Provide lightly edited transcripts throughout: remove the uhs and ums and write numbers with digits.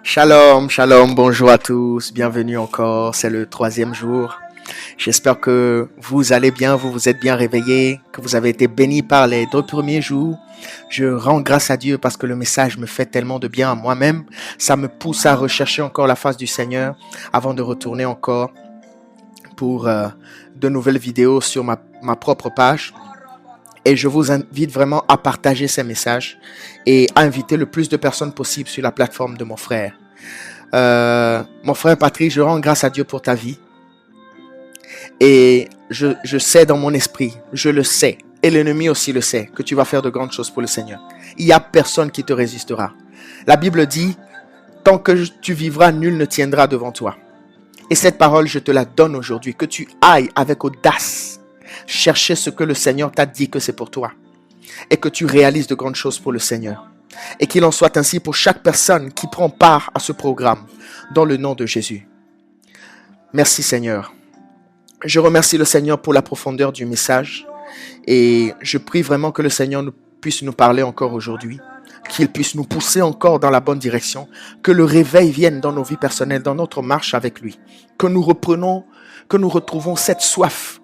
Shalom, shalom, bonjour à tous, bienvenue encore, c'est le 3e jour. J'espère que vous allez bien, vous vous êtes bien réveillés, que vous avez été bénis par les 2 premiers jours. Je rends grâce à Dieu parce que le message me fait tellement de bien à moi-même. Ça me pousse à rechercher encore la face du Seigneur avant de retourner encore pour de nouvelles vidéos sur ma propre page. Et je vous invite vraiment à partager ces messages et à inviter le plus de personnes possible sur la plateforme de mon frère. Mon frère Patrick, je rends grâce à Dieu pour ta vie. Et je sais dans mon esprit, je le sais, et l'ennemi aussi le sait, que tu vas faire de grandes choses pour le Seigneur. Il n'y a personne qui te résistera. La Bible dit, tant que tu vivras, nul ne tiendra devant toi. Et cette parole, je te la donne aujourd'hui, que tu ailles avec audace chercher ce que le Seigneur t'a dit que c'est pour toi. Et que tu réalises de grandes choses pour le Seigneur. Et qu'il en soit ainsi pour chaque personne qui prend part à ce programme, dans le nom de Jésus. Merci Seigneur. Je remercie le Seigneur pour la profondeur du message. Et je prie vraiment que le Seigneur puisse nous parler encore aujourd'hui. Qu'il puisse nous pousser encore dans la bonne direction. Que le réveil vienne dans nos vies personnelles, dans notre marche avec lui. Que nous retrouvons cette soif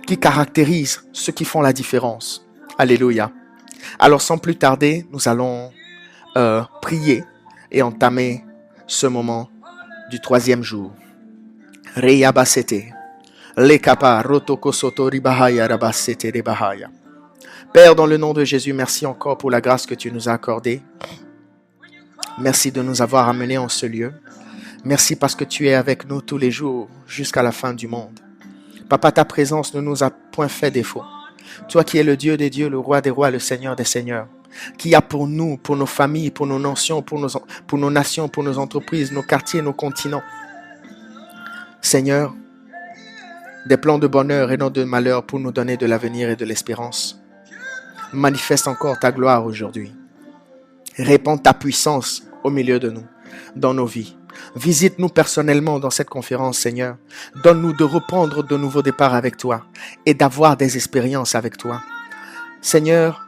qui caractérise ceux qui font la différence. Alléluia. Alors sans plus tarder, nous allons prier et entamer ce moment du 3e jour. Reyabasete. Lekapa rotoko sotori bahaya rabasete de bahaya. Père, dans le nom de Jésus, merci encore pour la grâce que tu nous as accordée. Merci de nous avoir amenés en ce lieu. Merci parce que tu es avec nous tous les jours jusqu'à la fin du monde. Papa, ta présence ne nous a point fait défaut. Toi qui es le Dieu des dieux, le roi des rois, le Seigneur des seigneurs, qui a pour nous, pour nos familles, pour nos nations, pour nos nations, pour nos entreprises, nos quartiers, nos continents. Seigneur, des plans de bonheur et non de malheur pour nous donner de l'avenir et de l'espérance. Manifeste encore ta gloire aujourd'hui. Répands ta puissance au milieu de nous, dans nos vies. Visite-nous personnellement dans cette conférence, Seigneur. Donne-nous de reprendre de nouveaux départs avec toi et d'avoir des expériences avec toi. Seigneur,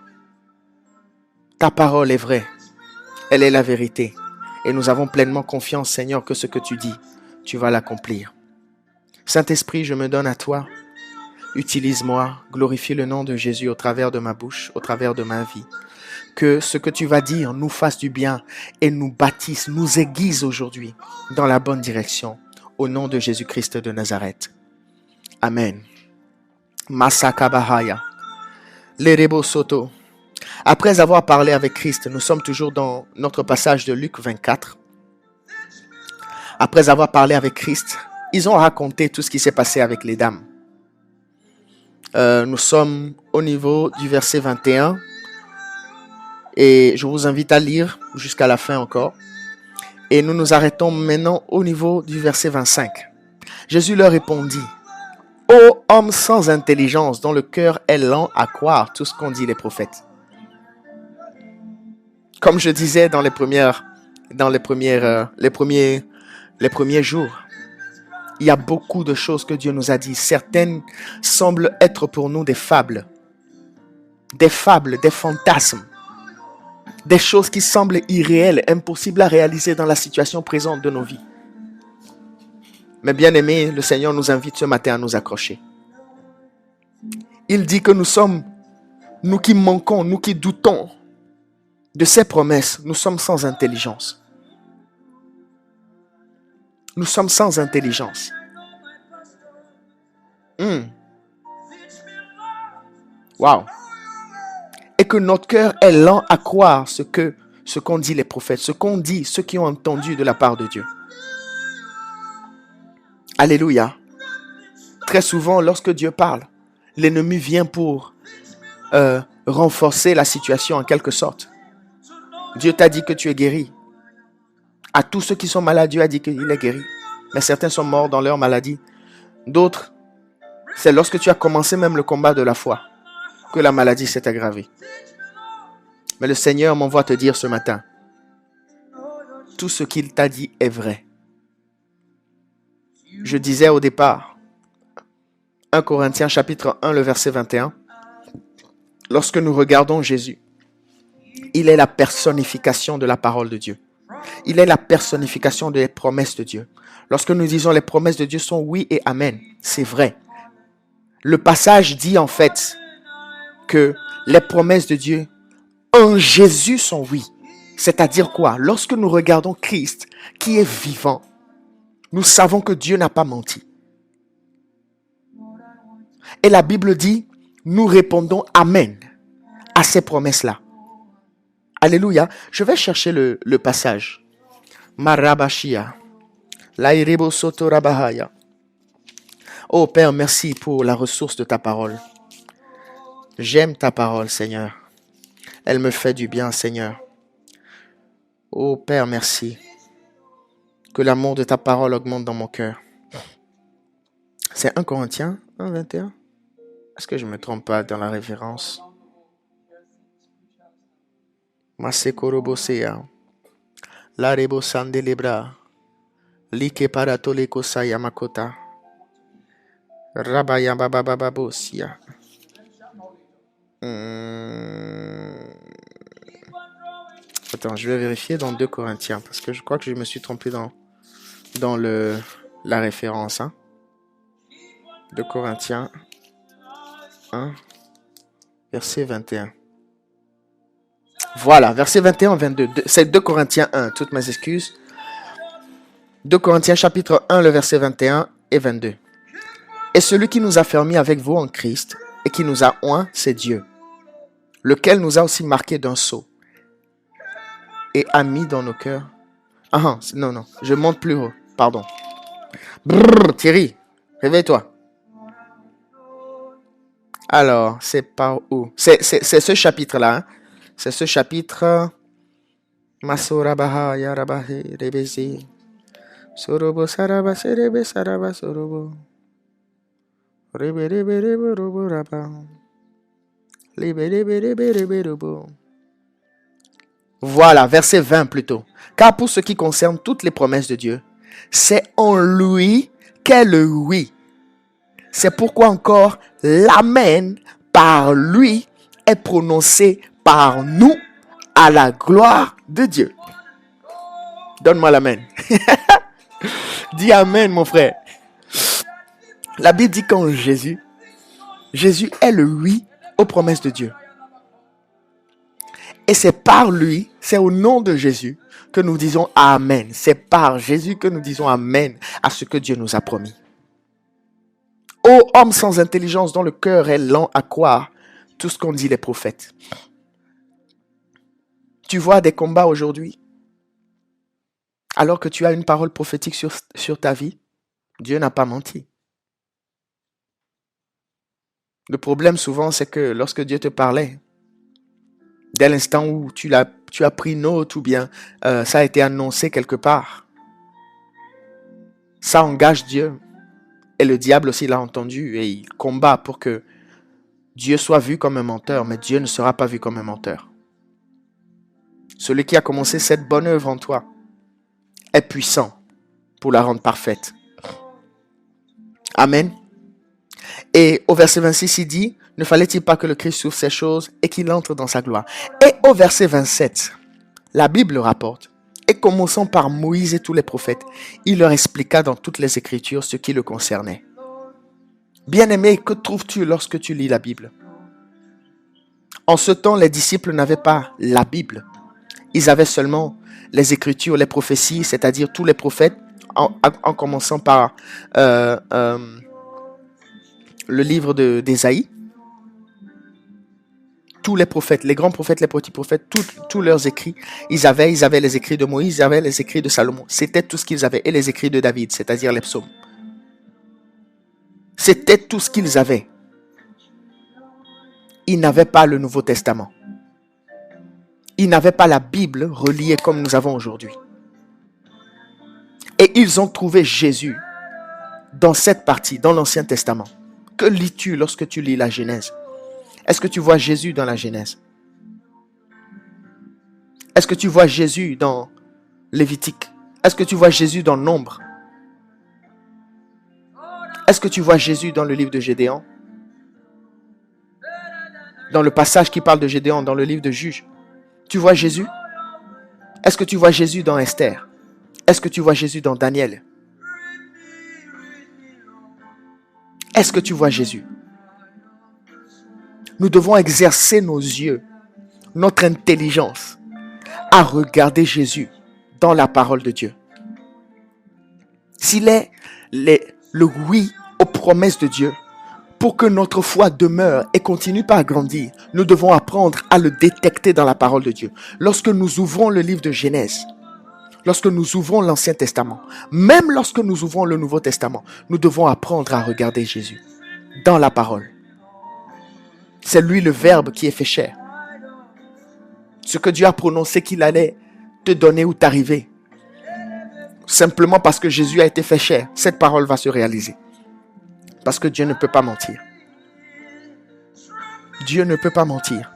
ta parole est vraie. Elle est la vérité. Et nous avons pleinement confiance, Seigneur, que ce que tu dis, tu vas l'accomplir. Saint-Esprit, je me donne à toi. Utilise-moi, glorifie le nom de Jésus au travers de ma bouche, au travers de ma vie. Que ce que tu vas dire nous fasse du bien et nous bâtisse, nous aiguise aujourd'hui dans la bonne direction. Au nom de Jésus-Christ de Nazareth. Amen. Masaka Bahaya. Lerebo Soto. Après avoir parlé avec Christ, nous sommes toujours dans notre passage de Luc 24. Après avoir parlé avec Christ, ils ont raconté tout ce qui s'est passé avec les dames. Nous sommes au niveau du verset 21. Et je vous invite à lire jusqu'à la fin encore. Et nous nous arrêtons maintenant au niveau du verset 25. Jésus leur répondit, « Ô homme sans intelligence, dont le cœur est lent à croire tout ce qu'ont dit les prophètes. » Comme je disais dans les premiers jours, il y a beaucoup de choses que Dieu nous a dit. Certaines semblent être pour nous des fables, des fantasmes. Des choses qui semblent irréelles, impossibles à réaliser dans la situation présente de nos vies. Mais bien aimés, le Seigneur nous invite ce matin à nous accrocher. Il dit que nous qui manquons, nous qui doutons de ses promesses, nous sommes sans intelligence. Nous sommes sans intelligence. Wow. Et que notre cœur est lent à croire ce qu'ont dit les prophètes, ce qu'ont dit ceux qui ont entendu de la part de Dieu. Alléluia. Très souvent, lorsque Dieu parle, l'ennemi vient pour renforcer la situation en quelque sorte. Dieu t'a dit que tu es guéri. À tous ceux qui sont malades, Dieu a dit qu'il est guéri. Mais certains sont morts dans leur maladie. D'autres, c'est lorsque tu as commencé même le combat de la foi que la maladie s'est aggravée. Mais le Seigneur m'envoie te dire ce matin, tout ce qu'il t'a dit est vrai. Je disais au départ, 1 Corinthiens chapitre 1, le verset 21, lorsque nous regardons Jésus, il est la personnification de la parole de Dieu. Il est la personnification des promesses de Dieu. Lorsque nous disons les promesses de Dieu sont oui et amen, c'est vrai. Le passage dit en fait que les promesses de Dieu en Jésus sont oui. C'est-à-dire quoi? Lorsque nous regardons Christ qui est vivant, nous savons que Dieu n'a pas menti. Et la Bible dit, nous répondons amen à ces promesses-là. Alléluia. Je vais chercher le passage. Marabashia. Lairebo soto rabahaya. Oh Père, merci pour la ressource de ta parole. J'aime ta parole, Seigneur. Elle me fait du bien, Seigneur. Oh Père, merci. Que l'amour de ta parole augmente dans mon cœur. C'est 1 Corinthiens 1, 21. Est-ce que je ne me trompe pas dans la référence? Masekorobosea. Larebo sandelebra. Like paratoleko sayamakota. Rabaya babababosia. Attends, je vais vérifier dans 2 Corinthiens parce que je crois que je me suis trompé dans la référence. 2 Corinthiens 1, verset 21. Voilà, verset 21, 22. C'est 2 Corinthiens 1, toutes mes excuses. 2 Corinthiens chapitre 1, le verset 21 et 22. Et celui qui nous a fermis avec vous en Christ et qui nous a oints, c'est Dieu, lequel nous a aussi marqués d'un sceau et a mis dans nos cœurs. Non, je monte plus haut, pardon. Brrr, Thierry, réveille-toi. Alors, c'est par où? C'est ce chapitre-là. C'est ce chapitre. Masorabaha yarabahe rebezi. Sorobo saraba serebe saraba sorobo. Rebe rebe rebe robo raba. Lebe rebe rebe rebe robo. Voilà, verset 20 plutôt. Car pour ce qui concerne toutes les promesses de Dieu, c'est en lui qu'est le oui. C'est pourquoi encore l'amen par lui est prononcé par nous à la gloire de Dieu. Donne-moi l'amen. Dis amen, mon frère. La Bible dit qu'en Jésus est le oui aux promesses de Dieu. Et c'est par lui, c'est au nom de Jésus que nous disons amen. C'est par Jésus que nous disons amen à ce que Dieu nous a promis. Ô homme sans intelligence dont le cœur est lent à croire tout ce qu'ont dit les prophètes. Tu vois des combats aujourd'hui, alors que tu as une parole prophétique sur ta vie. Dieu n'a pas menti. Le problème souvent, c'est que lorsque Dieu te parlait, dès l'instant où tu as pris note ou bien ça a été annoncé quelque part, ça engage Dieu. Et le diable aussi l'a entendu et il combat pour que Dieu soit vu comme un menteur, mais Dieu ne sera pas vu comme un menteur. Celui qui a commencé cette bonne œuvre en toi est puissant pour la rendre parfaite. Amen. Et au verset 26, il dit, ne fallait-il pas que le Christ souffre ces choses et qu'il entre dans sa gloire? Et au verset 27, la Bible rapporte, et commençant par Moïse et tous les prophètes, il leur expliqua dans toutes les Écritures ce qui le concernait. Bien-aimé, que trouves-tu lorsque tu lis la Bible? En ce temps, les disciples n'avaient pas la Bible. Ils avaient seulement les Écritures, les prophéties, c'est-à-dire tous les prophètes, en commençant par le livre d'Ésaïe. Tous les prophètes, les grands prophètes, les petits prophètes, tous leurs écrits, ils avaient les écrits de Moïse, ils avaient les écrits de Salomon. C'était tout ce qu'ils avaient. Et les écrits de David, c'est-à-dire les psaumes. C'était tout ce qu'ils avaient. Ils n'avaient pas le Nouveau Testament. Ils n'avaient pas la Bible reliée comme nous avons aujourd'hui. Et ils ont trouvé Jésus dans cette partie, dans l'Ancien Testament. Que lis-tu lorsque tu lis la Genèse? Est-ce que tu vois Jésus dans la Genèse? Est-ce que tu vois Jésus dans Lévitique? Est-ce que tu vois Jésus dans Nombre? Est-ce que tu vois Jésus dans le livre de Gédéon? Dans le passage qui parle de Gédéon, dans le livre de Juges? Tu vois Jésus? Est-ce que tu vois Jésus dans Esther? Est-ce que tu vois Jésus dans Daniel? Est-ce que tu vois Jésus? Nous devons exercer nos yeux, notre intelligence, à regarder Jésus dans la parole de Dieu. S'il est le oui aux promesses de Dieu, pour que notre foi demeure et continue par grandir, nous devons apprendre à le détecter dans la parole de Dieu. Lorsque nous ouvrons le livre de Genèse, lorsque nous ouvrons l'Ancien Testament, même lorsque nous ouvrons le Nouveau Testament, nous devons apprendre à regarder Jésus dans la parole. C'est lui le Verbe qui est fait chair. Ce que Dieu a prononcé qu'il allait te donner ou t'arriver, simplement parce que Jésus a été fait chair, cette parole va se réaliser. Parce que Dieu ne peut pas mentir. Dieu ne peut pas mentir.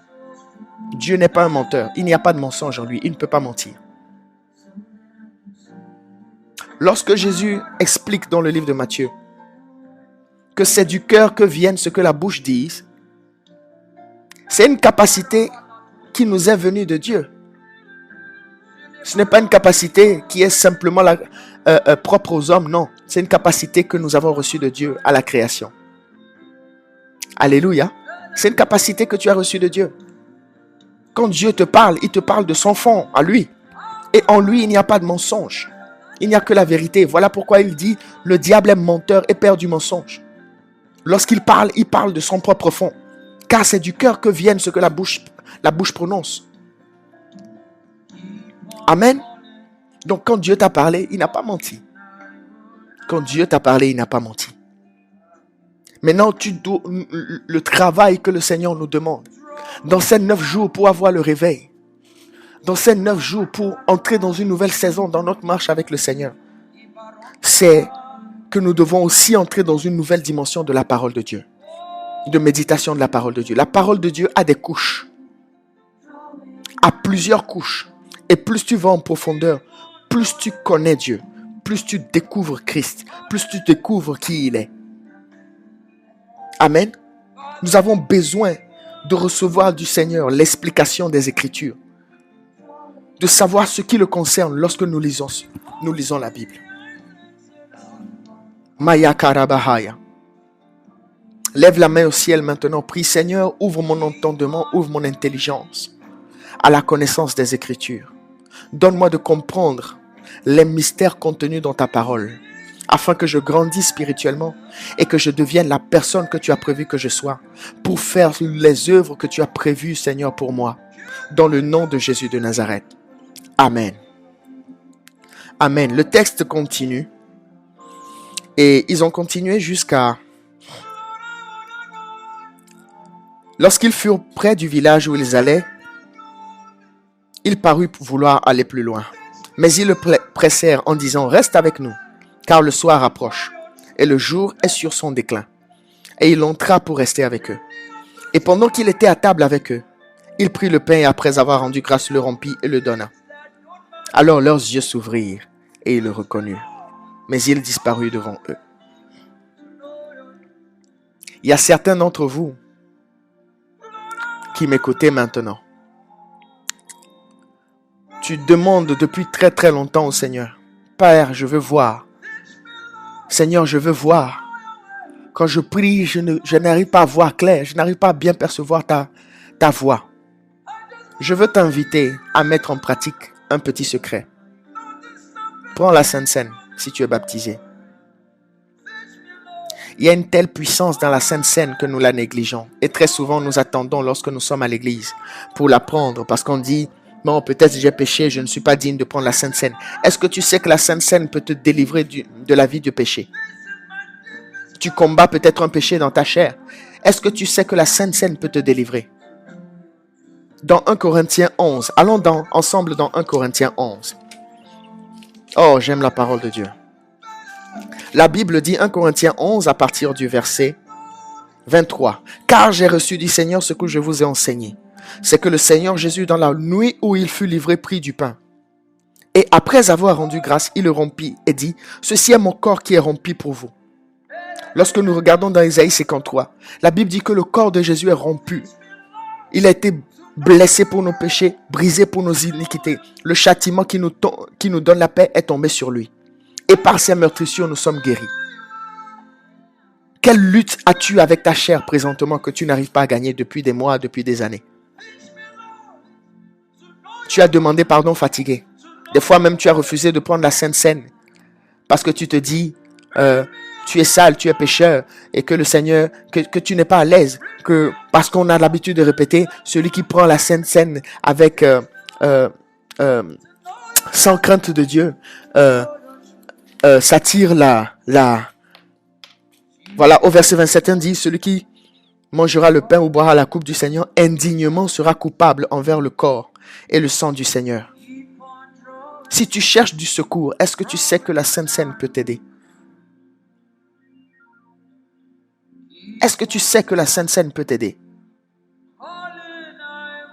Dieu n'est pas un menteur. Il n'y a pas de mensonge en lui. Il ne peut pas mentir. Lorsque Jésus explique dans le livre de Matthieu que c'est du cœur que viennent ce que la bouche dise, c'est une capacité qui nous est venue de Dieu. Ce n'est pas une capacité qui est simplement propre aux hommes, non. C'est une capacité que nous avons reçue de Dieu à la création. Alléluia. C'est une capacité que tu as reçue de Dieu. Quand Dieu te parle, il te parle de son fond à lui. Et en lui, il n'y a pas de mensonge. Il n'y a que la vérité. Voilà pourquoi il dit, le diable est menteur et père du mensonge. Lorsqu'il parle, il parle de son propre fond. Car c'est du cœur que viennent ce que la bouche prononce. Amen. Donc quand Dieu t'a parlé, il n'a pas menti. Quand Dieu t'a parlé, il n'a pas menti. Maintenant, le travail que le Seigneur nous demande, dans ces 9 jours pour avoir le réveil, dans ces 9 jours pour entrer dans une nouvelle saison dans notre marche avec le Seigneur, c'est que nous devons aussi entrer dans une nouvelle dimension de la parole de Dieu, de méditation de la parole de Dieu. La parole de Dieu a des couches, a plusieurs couches. Et plus tu vas en profondeur, plus tu connais Dieu, plus tu découvres Christ, plus tu découvres qui il est. Amen. Nous avons besoin de recevoir du Seigneur l'explication des Écritures, de savoir ce qui le concerne lorsque nous lisons la Bible. Maya Karabahaya. Lève la main au ciel maintenant, prie Seigneur, ouvre mon entendement, ouvre mon intelligence à la connaissance des Écritures. Donne-moi de comprendre les mystères contenus dans ta parole, afin que je grandisse spirituellement et que je devienne la personne que tu as prévu que je sois, pour faire les œuvres que tu as prévues, Seigneur, pour moi, dans le nom de Jésus de Nazareth. Amen. Amen. Le texte continue, et ils ont continué jusqu'à... Lorsqu'ils furent près du village où ils allaient, il parut vouloir aller plus loin. Mais ils le pressèrent en disant, reste avec nous, car le soir approche, et le jour est sur son déclin. Et il entra pour rester avec eux. Et pendant qu'il était à table avec eux, il prit le pain et après avoir rendu grâce, le rompit et le donna. Alors leurs yeux s'ouvrirent et ils le reconnurent. Mais il disparut devant eux. Il y a certains d'entre vous qui m'écoutez maintenant. Tu demandes depuis très très longtemps au Seigneur, Père, je veux voir. Seigneur, je veux voir. Quand je prie, je n'arrive pas à voir clair, je n'arrive pas à bien percevoir ta voix. Je veux t'inviter à mettre en pratique un petit secret. Prends la Sainte Seine si tu es baptisé. Il y a une telle puissance dans la Sainte Seine que nous la négligeons. Et très souvent, nous attendons lorsque nous sommes à l'église pour la prendre parce qu'on dit, bon, peut-être j'ai péché, je ne suis pas digne de prendre la Sainte Seine. Est-ce que tu sais que la Sainte Seine peut te délivrer de la vie du péché? Tu combats peut-être un péché dans ta chair. Est-ce que tu sais que la Sainte Seine peut te délivrer? Dans 1 Corinthiens 11. Allons ensemble dans 1 Corinthiens 11. Oh, j'aime la parole de Dieu. La Bible dit 1 Corinthiens 11 à partir du verset 23. Car j'ai reçu du Seigneur ce que je vous ai enseigné. C'est que le Seigneur Jésus, dans la nuit où il fut livré, prit du pain. Et après avoir rendu grâce, il le rompit et dit, ceci est mon corps qui est rompu pour vous. Lorsque nous regardons dans Ésaïe 53, la Bible dit que le corps de Jésus est rompu. Il a été blessé pour nos péchés, brisé pour nos iniquités. Le châtiment qui nous donne la paix est tombé sur lui. Et par ses meurtrissures, nous sommes guéris. Quelle lutte as-tu avec ta chair présentement que tu n'arrives pas à gagner depuis des mois, depuis des années? Tu as demandé pardon fatigué. Des fois même, tu as refusé de prendre la Sainte Seine parce que tu te dis, tu es sale, tu es pécheur et que le Seigneur, que tu n'es pas à l'aise, que parce qu'on a l'habitude de répéter, celui qui prend la Sainte Seine avec sans crainte de Dieu, s'attire voilà, au verset 27, on dit, celui qui mangera le pain ou boira la coupe du Seigneur indignement sera coupable envers le corps et le sang du Seigneur. Si tu cherches du secours, est-ce que tu sais que la Sainte Seine peut t'aider? Est-ce que tu sais que la Sainte Seine peut t'aider?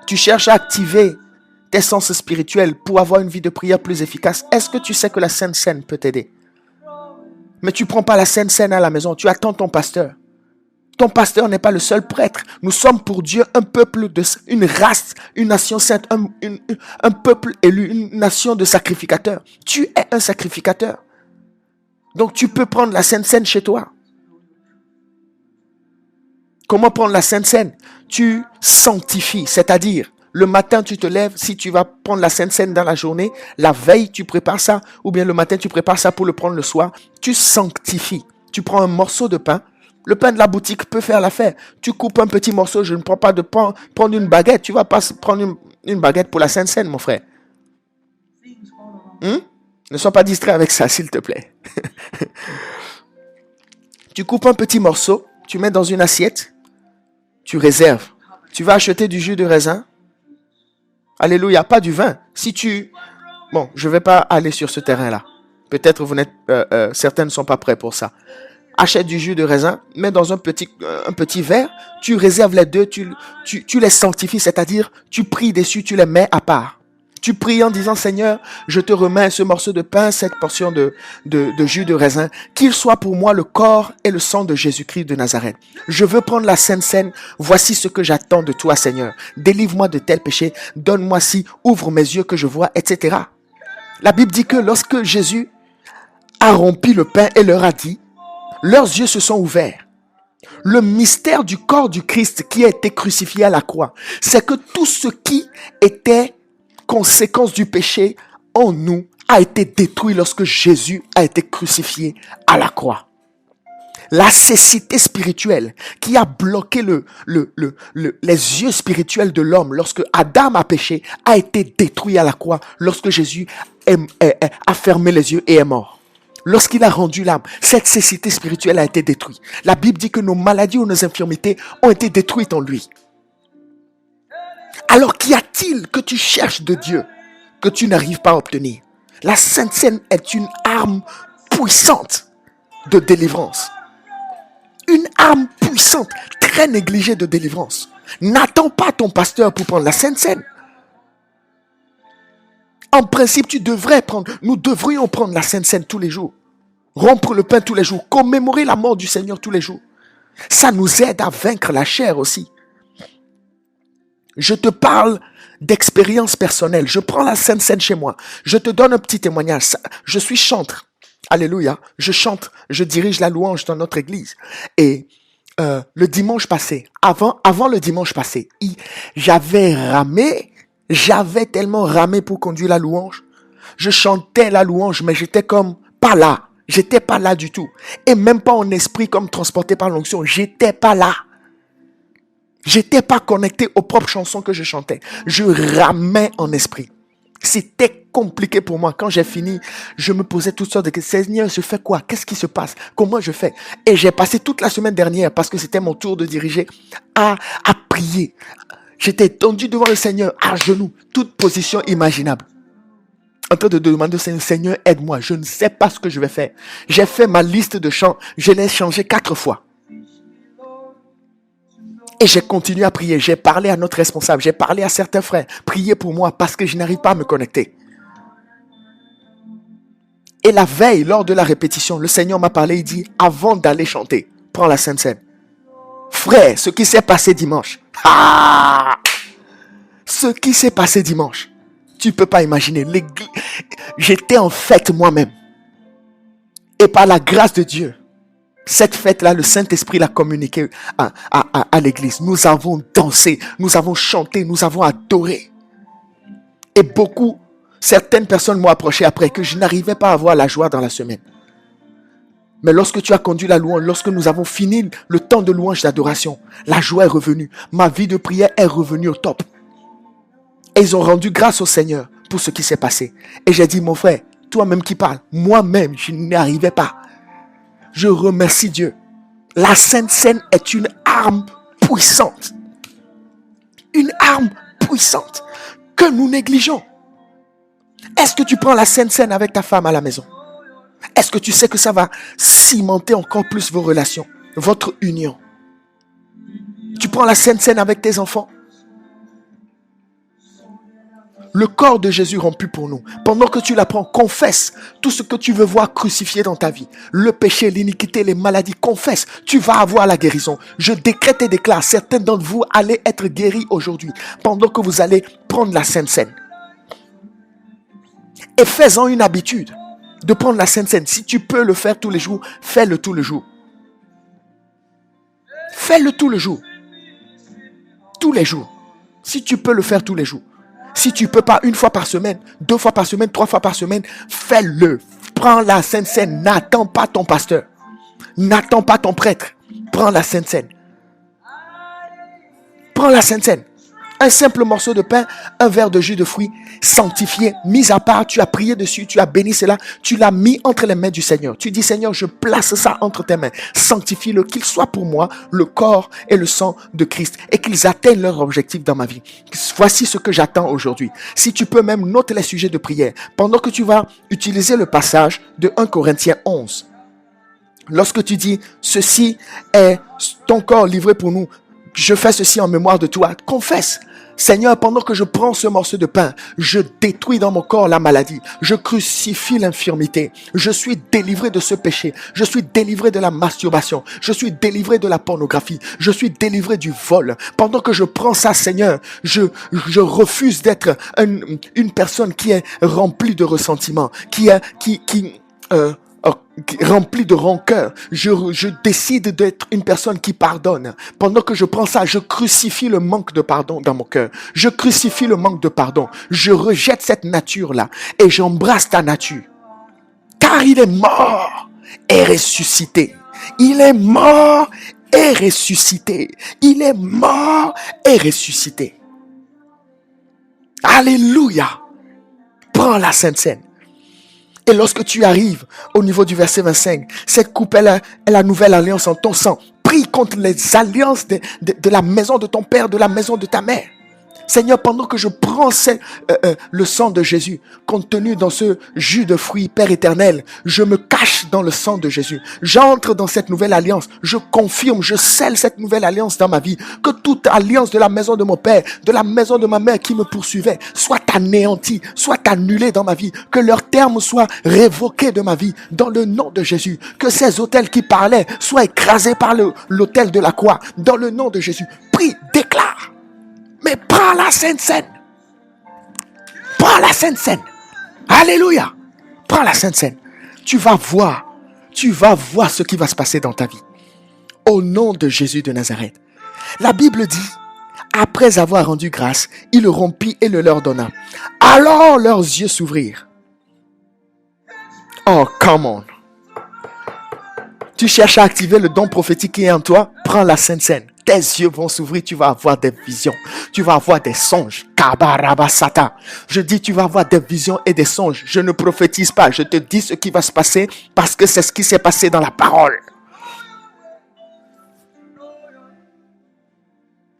Tu cherches à activer tes sens spirituels pour avoir une vie de prière plus efficace. Est-ce que tu sais que la Sainte Seine peut t'aider? Mais tu ne prends pas la Sainte Seine à la maison. Tu attends ton pasteur. Ton pasteur n'est pas le seul prêtre. Nous sommes pour Dieu un peuple, une race, une nation sainte, un peuple élu, une nation de sacrificateurs. Tu es un sacrificateur. Donc tu peux prendre la Sainte Seine chez toi. Comment prendre la Sainte Seine? Tu sanctifies, c'est-à-dire le matin tu te lèves, si tu vas prendre la Sainte Seine dans la journée, la veille tu prépares ça, ou bien le matin tu prépares ça pour le prendre le soir, tu sanctifies. Tu prends un morceau de pain, le pain de la boutique peut faire l'affaire. Tu coupes un petit morceau, je ne prends pas de pain, prendre une baguette, tu vas pas prendre une baguette pour la Sainte Seine, mon frère. Ne sois pas distrait avec ça, s'il te plaît. Tu coupes un petit morceau, tu mets dans une assiette, tu réserves. Tu vas acheter du jus de raisin. Alléluia, pas du vin. Bon, je ne vais pas aller sur ce terrain-là. Peut-être certains ne sont pas prêts pour ça. Achète du jus de raisin, mets dans un petit verre, tu réserves les deux, tu les sanctifies, c'est-à-dire tu pries dessus, tu les mets à part. Tu pries en disant, Seigneur, je te remets ce morceau de pain, cette portion de jus de raisin, qu'il soit pour moi le corps et le sang de Jésus-Christ de Nazareth. Je veux prendre la Sainte Seine. Voici ce que j'attends de toi, Seigneur. Délivre-moi de tel péché. Donne-moi ci, ouvre mes yeux que je vois, etc. La Bible dit que lorsque Jésus a rompu le pain et leur a dit, leurs yeux se sont ouverts. Le mystère du corps du Christ qui a été crucifié à la croix, c'est que tout ce qui était conséquence du péché en nous a été détruit lorsque Jésus a été crucifié à la croix. La cécité spirituelle qui a bloqué les yeux spirituels de l'homme lorsque Adam a péché a été détruit à la croix lorsque Jésus a fermé les yeux et est mort. Lorsqu'il a rendu l'âme, cette cécité spirituelle a été détruite. La Bible dit que nos maladies ou nos infirmités ont été détruites en lui. Alors qu'y a-t-il que tu cherches de Dieu que tu n'arrives pas à obtenir? La Sainte Seine est une arme puissante de délivrance. Une arme puissante, très négligée de délivrance. N'attends pas ton pasteur pour prendre la Sainte Seine. En principe, nous devrions prendre la Sainte Seine tous les jours. Rompre le pain tous les jours. Commémorer la mort du Seigneur tous les jours. Ça nous aide à vaincre la chair aussi. Je te parle d'expérience personnelle. Je prends la Sainte Seine chez moi. Je te donne un petit témoignage. Je suis chantre. Alléluia. Je chante. Je dirige la louange dans notre église. Et le dimanche passé, avant le dimanche passé, j'avais tellement ramé pour conduire la louange. Je chantais la louange, mais j'étais comme pas là. J'étais pas là du tout. Et même pas en esprit comme transporté par l'onction. J'étais pas là. J'étais pas connecté aux propres chansons que je chantais. Je ramais en esprit. C'était compliqué pour moi. Quand j'ai fini, je me posais toutes sortes de questions. Seigneur, je fais quoi? Qu'est-ce qui se passe? Comment je fais? Et j'ai passé toute la semaine dernière, parce que c'était mon tour de diriger, à prier. J'étais tendu devant le Seigneur, à genoux, toute position imaginable. En train de demander au Seigneur, Seigneur, aide-moi. Je ne sais pas ce que je vais faire. J'ai fait ma liste de chants. Je l'ai changé 4 fois. Et j'ai continué à prier. J'ai parlé à notre responsable. J'ai parlé à certains frères. Priez pour moi parce que je n'arrive pas à me connecter. Et la veille, lors de la répétition, le Seigneur m'a parlé. Il dit, avant d'aller chanter, prends la Sainte Seine. Frère, ce qui s'est passé dimanche. Ce qui s'est passé dimanche, tu ne peux pas imaginer. J'étais en fête moi-même. Et par la grâce de Dieu, cette fête-là, le Saint-Esprit l'a communiqué à l'église. Nous avons dansé, nous avons chanté, nous avons adoré. Et certaines personnes m'ont approché après que je n'arrivais pas à avoir la joie dans la semaine. Mais lorsque tu as conduit la louange, lorsque nous avons fini le temps de louange d'adoration, la joie est revenue. Ma vie de prière est revenue au top. Et ils ont rendu grâce au Seigneur pour ce qui s'est passé. Et j'ai dit, mon frère, toi-même qui parles, moi-même, je n'y arrivais pas. Je remercie Dieu. La Sainte Seine est une arme puissante. Une arme puissante que nous négligeons. Est-ce que tu prends la Sainte Seine avec ta femme à la maison? Est-ce que tu sais que ça va cimenter encore plus vos relations, votre union? Tu prends la Sainte Seine avec tes enfants? Le corps de Jésus rompu pour nous. Pendant que tu la prends, confesse tout ce que tu veux voir crucifié dans ta vie. Le péché, l'iniquité, les maladies, confesse. Tu vas avoir la guérison. Je décrète et déclare, certains d'entre vous allez être guéris aujourd'hui. Pendant que vous allez prendre la Sainte Seine. Et fais-en une habitude de prendre la Sainte Seine. Si tu peux le faire tous les jours, fais-le tout le jour. Fais-le tout le jour. Tous les jours. Si tu peux le faire tous les jours. Si tu ne peux pas, une fois par semaine, 2 fois par semaine, 3 fois par semaine, fais-le. Prends la Sainte Seine. N'attends pas ton pasteur. N'attends pas ton prêtre. Prends la Sainte Seine. Prends la Sainte Seine. Un simple morceau de pain, un verre de jus de fruits, sanctifié, mis à part, tu as prié dessus, tu as béni cela, tu l'as mis entre les mains du Seigneur. Tu dis, Seigneur, je place ça entre tes mains. Sanctifie-le, qu'il soit pour moi le corps et le sang de Christ et qu'ils atteignent leur objectif dans ma vie. Voici ce que j'attends aujourd'hui. Si tu peux même noter les sujets de prière, pendant que tu vas utiliser le passage de 1 Corinthiens 11. Lorsque tu dis, ceci est ton corps livré pour nous, je fais ceci en mémoire de toi, confesse. Seigneur, pendant que je prends ce morceau de pain, je détruis dans mon corps la maladie. Je crucifie l'infirmité. Je suis délivré de ce péché. Je suis délivré de la masturbation. Je suis délivré de la pornographie. Je suis délivré du vol. Pendant que je prends ça, Seigneur, je refuse d'être une personne qui est remplie de ressentiment, rempli de rancœur. Je décide d'être une personne qui pardonne. Pendant que je prends ça, je crucifie le manque de pardon dans mon cœur. Je crucifie le manque de pardon. Je rejette cette nature-là et j'embrasse ta nature. Car il est mort et ressuscité. Il est mort et ressuscité. Il est mort et ressuscité. Alléluia. Prends la Sainte Seine. Et lorsque tu arrives au niveau du verset 25, cette coupe est la nouvelle alliance en ton sang. Prie contre les alliances de la maison de ton père, de la maison de ta mère. Seigneur, pendant que je prends le sang de Jésus contenu dans ce jus de fruits, Père éternel, je me cache dans le sang de Jésus. J'entre dans cette nouvelle alliance. Je confirme, je scelle cette nouvelle alliance dans ma vie. Que toute alliance de la maison de mon père, de la maison de ma mère qui me poursuivait, soit anéantie, soit annulée dans ma vie. Que leurs termes soient révoqués de ma vie dans le nom de Jésus. Que ces autels qui parlaient soient écrasés par l'autel de la croix dans le nom de Jésus. Prie, déclare. Mais prends la Sainte Seine. Prends la Sainte Seine. Alléluia. Prends la Sainte Seine. Tu vas voir ce qui va se passer dans ta vie. Au nom de Jésus de Nazareth. La Bible dit, après avoir rendu grâce, il le rompit et le leur donna. Alors leurs yeux s'ouvrirent. Oh, come on. Tu cherches à activer le don prophétique qui est en toi? Prends la Sainte Seine. Tes yeux vont s'ouvrir, tu vas avoir des visions. Tu vas avoir des songes. Kabarabasata. Je dis, tu vas avoir des visions et des songes. Je ne prophétise pas. Je te dis ce qui va se passer parce que c'est ce qui s'est passé dans la parole.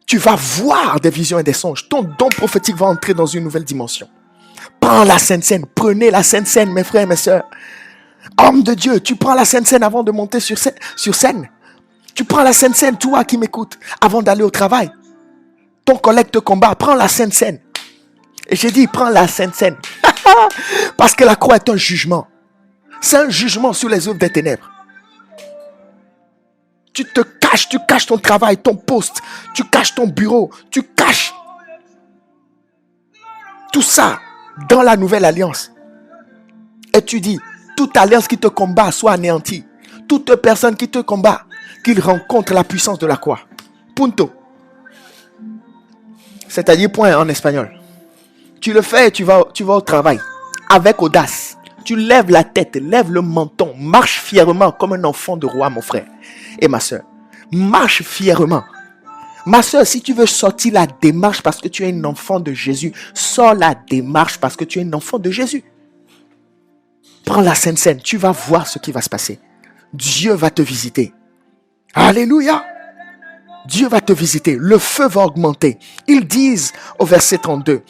Tu vas voir des visions et des songes. Ton don prophétique va entrer dans une nouvelle dimension. Prends la Sainte Seine. Prenez la Sainte Seine, mes frères et mes sœurs. Homme de Dieu, tu prends la Sainte Seine avant de monter sur scène. Tu prends la Sainte Seine, toi qui m'écoutes, avant d'aller au travail. Ton collègue te combat, prends la Sainte Seine. Et j'ai dit, prends la Sainte Seine. Parce que la croix est un jugement. C'est un jugement sur les œuvres des ténèbres. Tu te caches, tu caches ton travail, ton poste. Tu caches ton bureau. Tu caches Tout ça dans la nouvelle alliance. Et tu dis, toute alliance qui te combat soit anéantie. Toute personne qui te combat, qu'il rencontre la puissance de la croix. Punto. C'est-à-dire point en espagnol. Tu le fais et tu vas au travail. Avec audace. Tu lèves la tête, lève le menton. Marche fièrement comme un enfant de roi, mon frère et ma soeur. Marche fièrement. Ma soeur, si tu veux sortir la démarche parce que tu es un enfant de Jésus, sors la démarche parce que tu es un enfant de Jésus. Prends la Sainte Seine, tu vas voir ce qui va se passer. Dieu va te visiter. Alléluia. Dieu va te visiter. Le feu va augmenter. Ils disent au verset 32,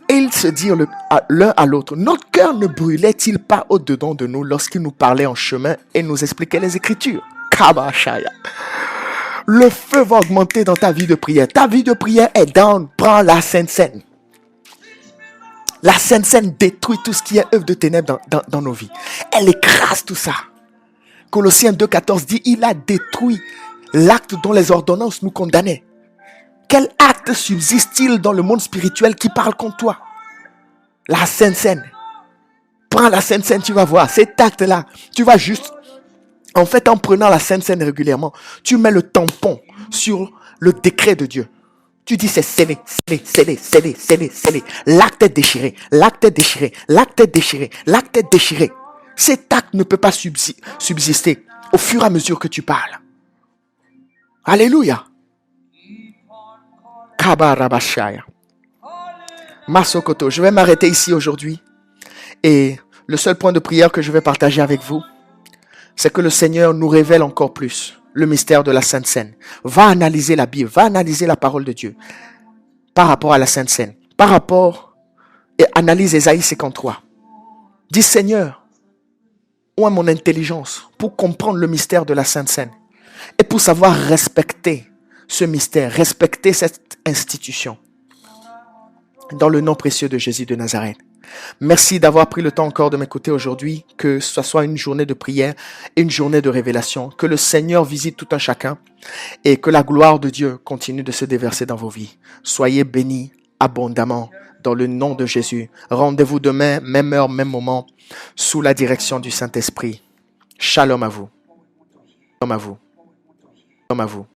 et ils se dirent l'un à l'autre, notre cœur ne brûlait-il pas au-dedans de nous lorsqu'il nous parlait en chemin et nous expliquait les Écritures? Kabashaya. Le feu va augmenter dans ta vie de prière. Ta vie de prière est down. Prends la Sainte Seine. La Sainte Seine détruit tout ce qui est œuvre de ténèbres dans nos vies. Elle écrase tout ça. Colossiens 2,14 dit, il a détruit l'acte dont les ordonnances nous condamnaient. Quel acte subsiste-t-il dans le monde spirituel qui parle contre toi? La Sainte Seine. Prends la Sainte Seine, tu vas voir. Cet acte-là, tu vas juste... En fait, en prenant la Sainte Seine régulièrement, tu mets le tampon sur le décret de Dieu. Tu dis c'est scellé, scellé, scellé, scellé, scellé, scellé. L'acte est déchiré, l'acte est déchiré, l'acte est déchiré, l'acte est déchiré. Cet acte ne peut pas subsister au fur et à mesure que tu parles. Alléluia. Kabarabashaya. Masokoto, je vais m'arrêter ici aujourd'hui. Et le seul point de prière que je vais partager avec vous, c'est que le Seigneur nous révèle encore plus le mystère de la Sainte Seine. Va analyser la Bible, va analyser la parole de Dieu par rapport à la Sainte Seine, par rapport et analyse Ésaïe 53. Dis Seigneur, où est mon intelligence pour comprendre le mystère de la Sainte Seine et pour savoir respecter ce mystère, respecter cette institution. Dans le nom précieux de Jésus de Nazareth. Merci d'avoir pris le temps encore de m'écouter aujourd'hui. Que ce soit une journée de prière et une journée de révélation. Que le Seigneur visite tout un chacun et que la gloire de Dieu continue de se déverser dans vos vies. Soyez bénis abondamment dans le nom de Jésus. Rendez-vous demain, même heure, même moment, sous la direction du Saint-Esprit. Shalom à vous. Shalom à vous. Shalom à vous.